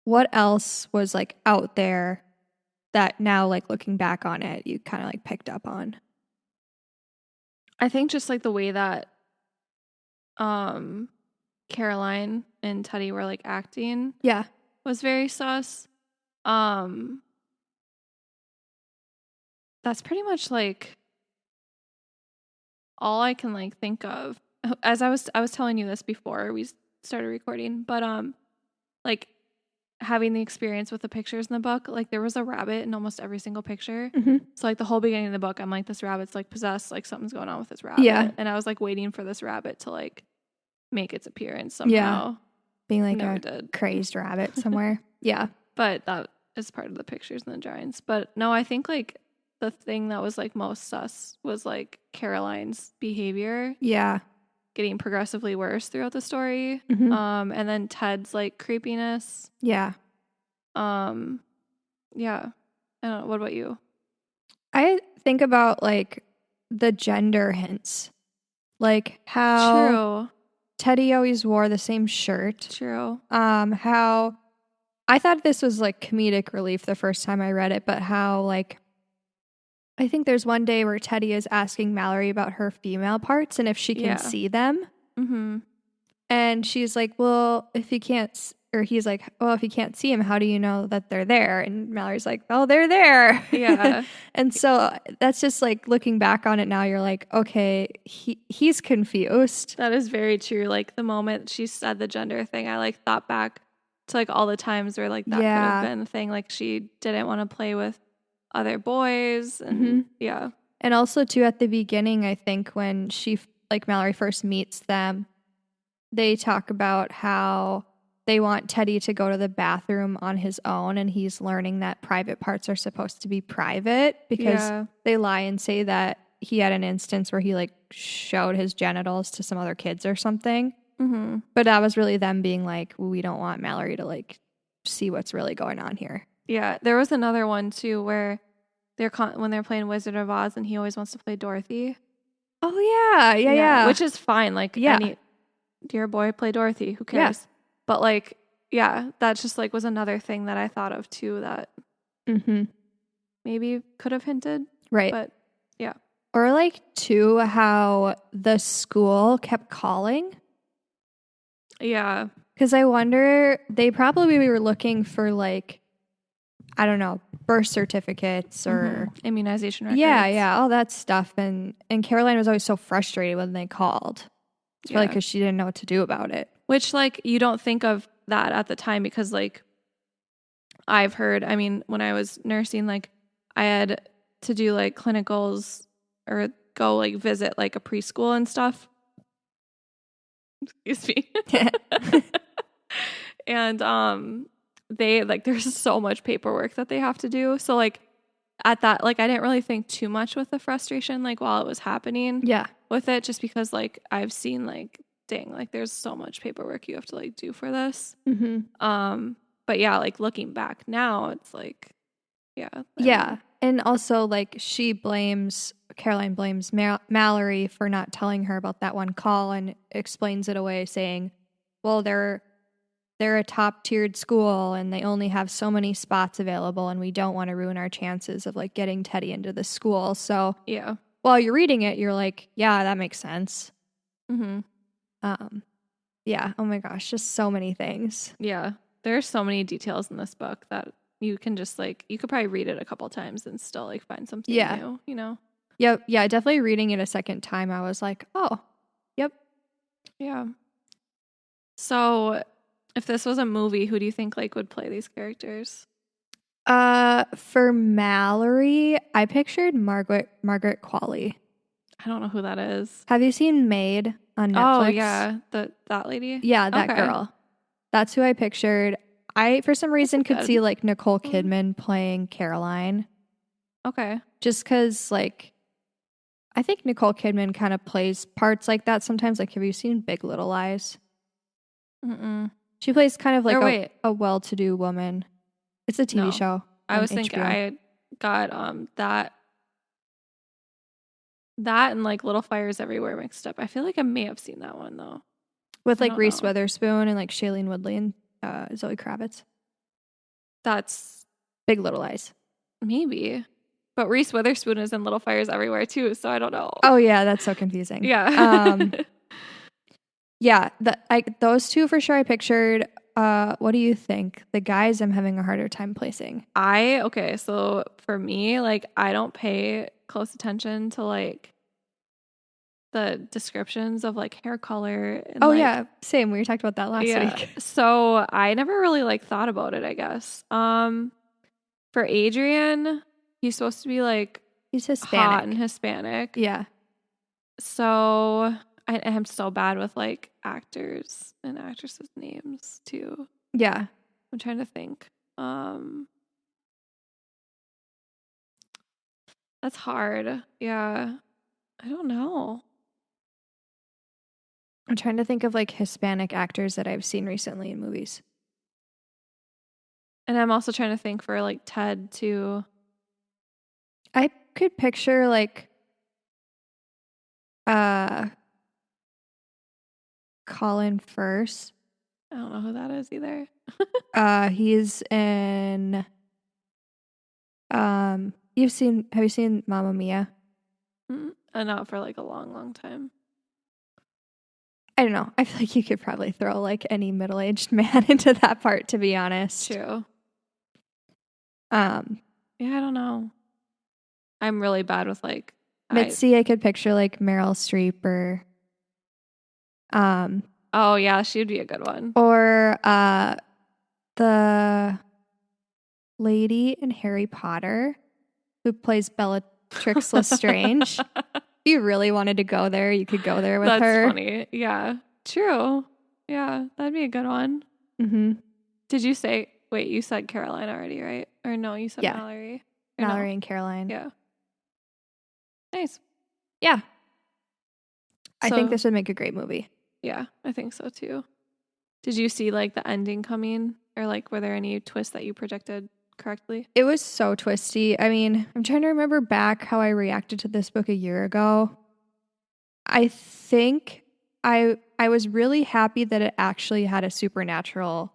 what else was, like, out there that now, like, looking back on it, you kind of, like, picked up on? I think just, like, the way that Caroline and Teddy were, like, acting was very sus. That's pretty much, like, all I can, like, think of. As I was telling you this before we started recording, but like, having the experience with the pictures in the book, like, there was a rabbit in almost every single picture. Mm-hmm. So, like, the whole beginning of the book, I'm like, this rabbit's, like, possessed, like, something's going on with this rabbit. Yeah. And I was, like, waiting for this rabbit to, like, make its appearance somehow. being like Never a did. crazed rabbit somewhere. Yeah. But that is part of the pictures and the drawings. But no, I think like the thing that was like most sus was like Caroline's behavior Yeah. getting progressively worse throughout the story. Mhm. And then Ted's like creepiness. Yeah. Yeah. I don't know. What about you? I think about like the gender hints. Like how True. Teddy always wore the same shirt. True. How I thought this was like comedic relief the first time I read it, but how like I think there's one day where Teddy is asking Mallory about her female parts and if she can see them. Mm-hmm. And she's like, well, if you can't, or he's like, well, if you can't see them, how do you know that they're there? And Mallory's like, oh, they're there. Yeah. And so that's just like looking back on it now, you're like, okay, he's confused. That is very true. Like the moment she said the gender thing, I like thought back to like all the times where like that could have been a thing. Like she didn't want to play with other boys. And yeah. And also too, at the beginning, I think when like Mallory first meets them, they talk about how they want Teddy to go to the bathroom on his own, and he's learning that private parts are supposed to be private because they lie and say that he had an instance where he like showed his genitals to some other kids or something. Mm-hmm. But that was really them being like, we don't want Mallory to like see what's really going on here. Yeah, there was another one too where when they're playing Wizard of Oz and he always wants to play Dorothy. Oh yeah. Which is fine. Like dear boy, play Dorothy. Who cares? Yeah. But like, yeah, that just like was another thing that I thought of too that maybe could have hinted. Right. But yeah. Or like too, how the school kept calling. Yeah. Because I wonder, they probably were looking for like, I don't know, birth certificates or immunization records. Yeah, all that stuff. And Caroline was always so frustrated when they called. It's probably because she didn't know what to do about it. Which like you don't think of that at the time because like I've heard, I mean, when I was nursing, like I had to do like clinicals or go like visit like a preschool and stuff. Excuse me. And they like there's so much paperwork that they have to do. So like at that, like I didn't really think too much with the frustration like while it was happening. Yeah. With it, just because like I've seen like dang, like there's so much paperwork you have to like do for this. But yeah, like looking back now, it's like yeah. And also like Caroline blames Mallory for not telling her about that one call and explains it away saying, well, they're a top-tiered school and they only have so many spots available and we don't want to ruin our chances of like getting Teddy into the school. So yeah, while you're reading it, you're like, yeah, that makes sense. Yeah. Oh my gosh, just so many things. Yeah, there's so many details in this book that you can just like you could probably read it a couple times and still like find something new, you know? Yeah, definitely reading it a second time, I was like, oh, yep. Yeah. So if this was a movie, who do you think like would play these characters? For Mallory, I pictured Margaret Qualley. I don't know who that is. Have you seen Maid on Netflix? Oh yeah, that lady. Yeah, that girl. That's who I pictured. I for some reason could see like Nicole Kidman playing Caroline. Okay. Just because like I think Nicole Kidman kind of plays parts like that sometimes. Like, have you seen Big Little Lies? She plays kind of like a well-to-do woman. It's a TV show. I was thinking I got that and like Little Fires Everywhere mixed up. I feel like I may have seen that one though. With like Reese Witherspoon and like Shailene Woodley and Zoe Kravitz. That's Big Little Lies. Maybe. But Reese Witherspoon is in Little Fires Everywhere too, so I don't know. Oh yeah, that's so confusing. Yeah. Yeah, those two for sure I pictured. What do you think? The guys I'm having a harder time placing. Okay, so for me, like I don't pay close attention to like the descriptions of like hair color. And, yeah, same. We talked about that last week. So I never really like thought about it, I guess. For Adrian, he's supposed to be like he's Hispanic. hot and Hispanic. Yeah. So I'm so bad with like actors and actresses' names too. Yeah. I'm trying to think. That's hard. Yeah. I don't know. I'm trying to think of like Hispanic actors that I've seen recently in movies. And I'm also trying to think for like Ted too. I could picture like Colin Firth. I don't know who that is either. He's in have you seen Mamma Mia? Not for like a long, long time. I don't know. I feel like you could probably throw like any middle-aged man into that part, to be honest. True. Yeah, I don't know. I'm really bad with like Mitzi, I could picture like Meryl Streep or oh yeah, she'd be a good one. Or the lady in Harry Potter who plays Bellatrix Lestrange. If you really wanted to go there, you could go there with her. That's funny. Yeah. True. Yeah, that'd be a good one. Mm-hmm. Did you say, wait, you said Caroline already, right? Or no, you said Mallory. Mallory and Caroline. Yeah. Nice. Yeah. I think this would make a great movie. Yeah, I think so too. Did you see like the ending coming? Or like were there any twists that you predicted correctly? It was so twisty. I mean, I'm trying to remember back how I reacted to this book a year ago. I think I was really happy that it actually had a supernatural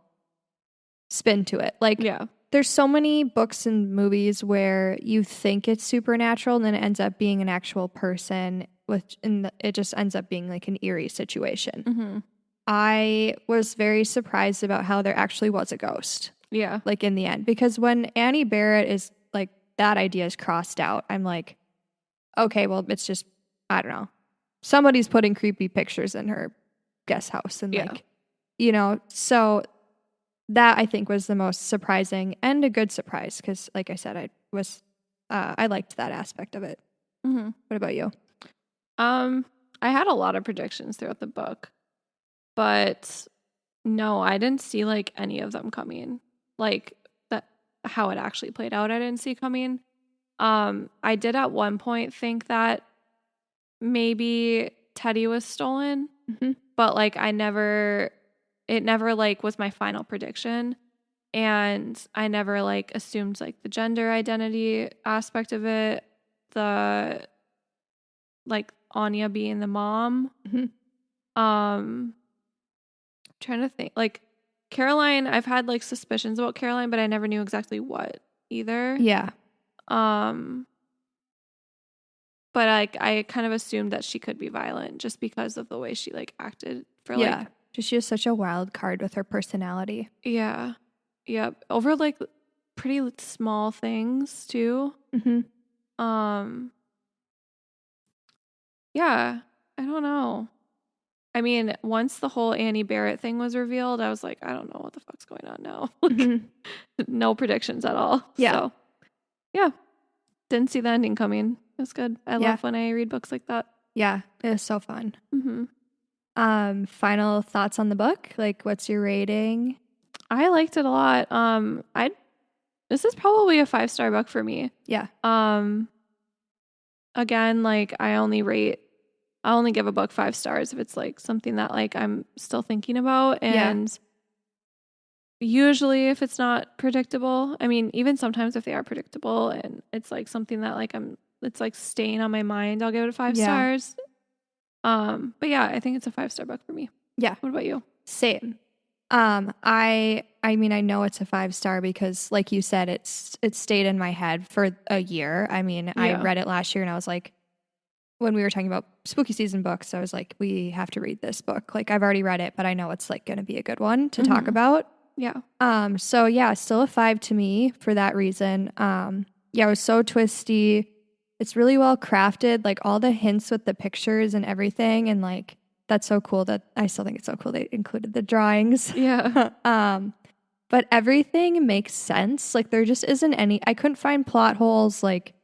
spin to it. Like, yeah. There's so many books and movies where you think it's supernatural and then it ends up being an actual person it just ends up being like an eerie situation. Mm-hmm. I was very surprised about how there actually was a ghost. Yeah. Like in the end, because when Annie Barrett is like, that idea is crossed out, I'm like, okay, well, it's just, I don't know. Somebody's putting creepy pictures in her guest house and like, so that I think was the most surprising and a good surprise because, like I said, I liked that aspect of it. Mm-hmm. What about you? I had a lot of predictions throughout the book, but no, I didn't see like any of them coming. Like that, how it actually played out, I didn't see coming. I did at one point think that maybe Teddy was stolen, but like it never like was my final prediction. And I never like assumed like the gender identity aspect of it, the like Anya being the mom. Trying to think like Caroline, I've had like suspicions about Caroline, but I never knew exactly what either. Yeah. But like I kind of assumed that she could be violent just because of the way she like acted for like she was such a wild card with her personality. Yeah. Yep. Over like pretty small things too. Yeah. I don't know. I mean, once the whole Annie Barrett thing was revealed, I was like, I don't know what the fuck's going on now. No predictions at all. Yeah. So, yeah. Didn't see the ending coming. It was good. I love when I read books like that. Yeah. It was so fun. Final thoughts on the book? Like, what's your rating? I liked it a lot. This is probably a 5-star book for me. Yeah. Again, like I only give a book 5 stars if it's like something that like I'm still thinking about. And usually if it's not predictable, I mean, even sometimes if they are predictable and it's like something that like it's like staying on my mind, I'll give it a 5 stars. But yeah, I think it's a 5-star book for me. Yeah. What about you? Same. I mean, I know it's a 5-star because like you said, it stayed in my head for a year. I mean, I read it last year and I was like, when we were talking about spooky season books, I was like, we have to read this book. Like I've already read it, but I know it's like going to be a good one to talk about. Yeah. So yeah, still a 5 to me for that reason. It was so twisty. It's really well crafted, like all the hints with the pictures and everything. And like, that's so cool I still think it's so cool they included the drawings. Yeah. But everything makes sense. Like there just isn't I couldn't find plot holes. Like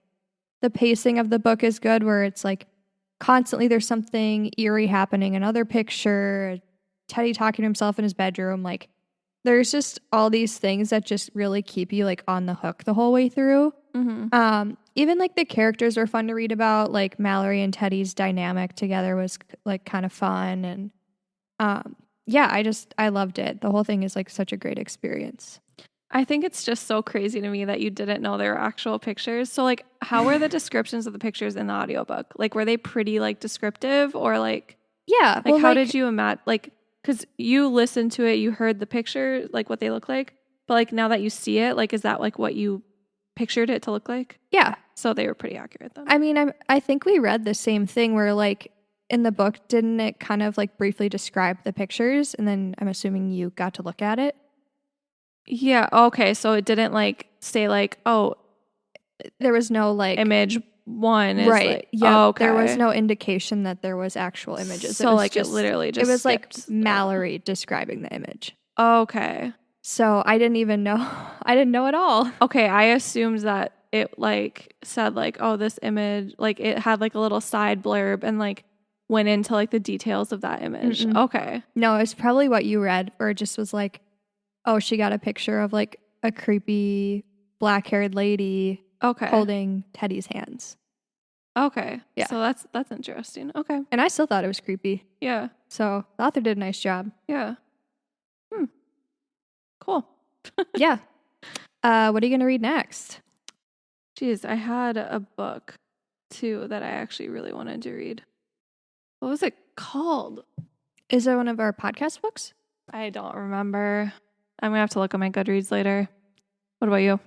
the pacing of the book is good where it's like constantly there's something eerie happening. Another picture, Teddy talking to himself in his bedroom. Like, there's just all these things that just really keep you like on the hook the whole way through. Even like the characters were fun to read about. Like Mallory and Teddy's dynamic together was like kind of fun. And I loved it. The whole thing is like such a great experience. I think it's just so crazy to me that you didn't know there were actual pictures. So like, how were the descriptions of the pictures in the audiobook? Like, were they pretty like descriptive or like, yeah, like how did you imagine, like, because you listened to it, you heard the picture, like what they look like, but like now that you see it, like, is that like what you pictured it to look like? Yeah. So they were pretty accurate then. I mean, I think we read the same thing where like in the book, didn't it kind of like briefly describe the pictures? And then I'm assuming you got to look at it. Yeah. Okay. So it didn't like say like, oh, there was no like image one is right. Like, yeah. oh, okay. There was no indication that there was actual images. So like it literally just it was like Mallory describing the image. Okay. So I didn't even know. I didn't know at all. Okay. I assumed that it like said like, oh, this image, like it had like a little side blurb and like went into like the details of that image. Mm-mm. Okay. No, it's probably what you read, or it just was like, oh, she got a picture of like a creepy black-haired lady holding Teddy's hands. Okay. Yeah. So that's interesting. Okay. And I still thought it was creepy. Yeah. So the author did a nice job. Yeah. Cool. Yeah. What are you going to read next? Jeez, I had a book too that I actually really wanted to read. What was it called? Is it one of our podcast books? I don't remember. I'm going to have to look at my Goodreads later. What about you?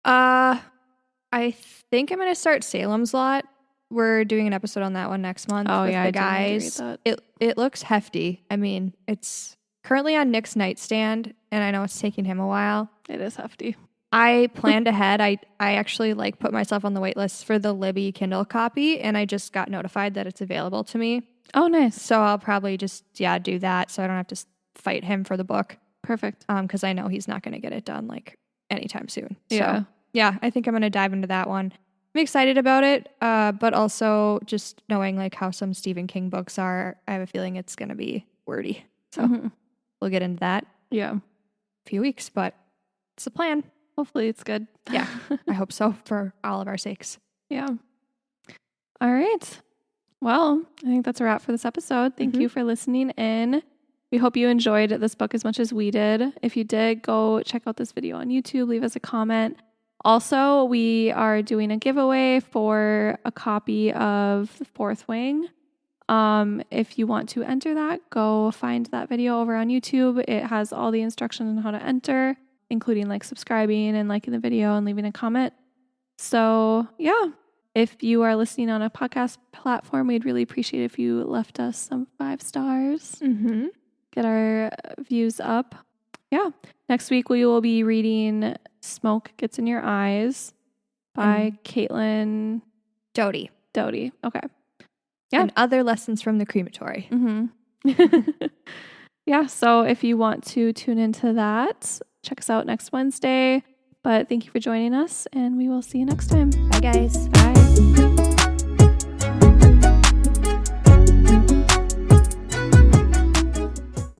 I think I'm going to start Salem's Lot. We're doing an episode on that one next month. Oh, with yeah, the guys. It looks hefty. I mean, it's currently on Nick's nightstand, and I know it's taking him a while. It is hefty. I planned ahead. I actually like put myself on the wait list for the Libby Kindle copy, and I just got notified that it's available to me. Oh, nice. So I'll probably just do that, so I don't have to fight him for the book. Perfect. Because I know he's not going to get it done like anytime soon. Yeah. So, yeah, I think I'm going to dive into that one. I'm excited about it, but also just knowing like how some Stephen King books are, I have a feeling it's going to be wordy. So we'll get into that. Yeah. A few weeks, but it's the plan. Hopefully it's good. Yeah, I hope so for all of our sakes. Yeah. All right. Well, I think that's a wrap for this episode. Thank you for listening in. We hope you enjoyed this book as much as we did. If you did, go check out this video on YouTube. Leave us a comment. Also, we are doing a giveaway for a copy of The Fourth Wing. If you want to enter that, go find that video over on YouTube. It has all the instructions on how to enter, including like subscribing and liking the video and leaving a comment. So yeah, if you are listening on a podcast platform, we'd really appreciate if you left us some 5 stars. Get our views up. Yeah. Next week we will be reading Smoke Gets in Your Eyes by Caitlin Doty. Okay. Yeah. And other lessons from the crematory. Yeah. So if you want to tune into that, check us out next Wednesday. But thank you for joining us, and we will see you next time. Bye, guys. Bye.